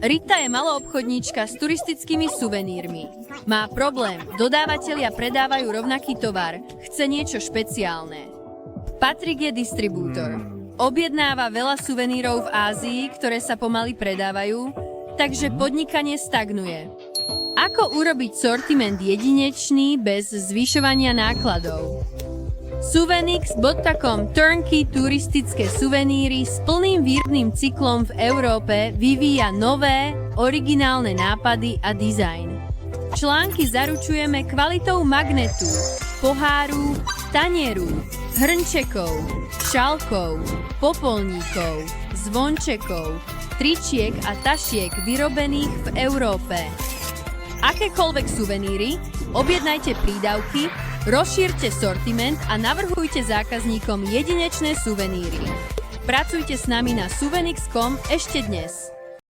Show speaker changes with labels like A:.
A: Rita je maloobchodníčka s turistickými suvenírmi. Má problém, dodávatelia predávajú rovnaký tovar, chce niečo špeciálne. Patrik je distribútor. Objednáva veľa suvenírov v Ázii, ktoré sa pomaly predávajú, takže podnikanie stagnuje. Ako urobiť sortiment jedinečný bez zvyšovania nákladov? Suvenix.com turnkey turistické suveníry s plným výrobným cyklom v Európe vyvíja nové, originálne nápady a dizajn. Články zaručujeme kvalitou magnetu, poháru, tanieru, hrnčekov, šalkov, popolníkov, zvončekov, tričiek a tašiek vyrobených v Európe. Akékoľvek suveníry, objednajte prídavky, rozšírte sortiment a navrhujte zákazníkom jedinečné suveníry. Pracujte s nami na suvenix.com ešte dnes.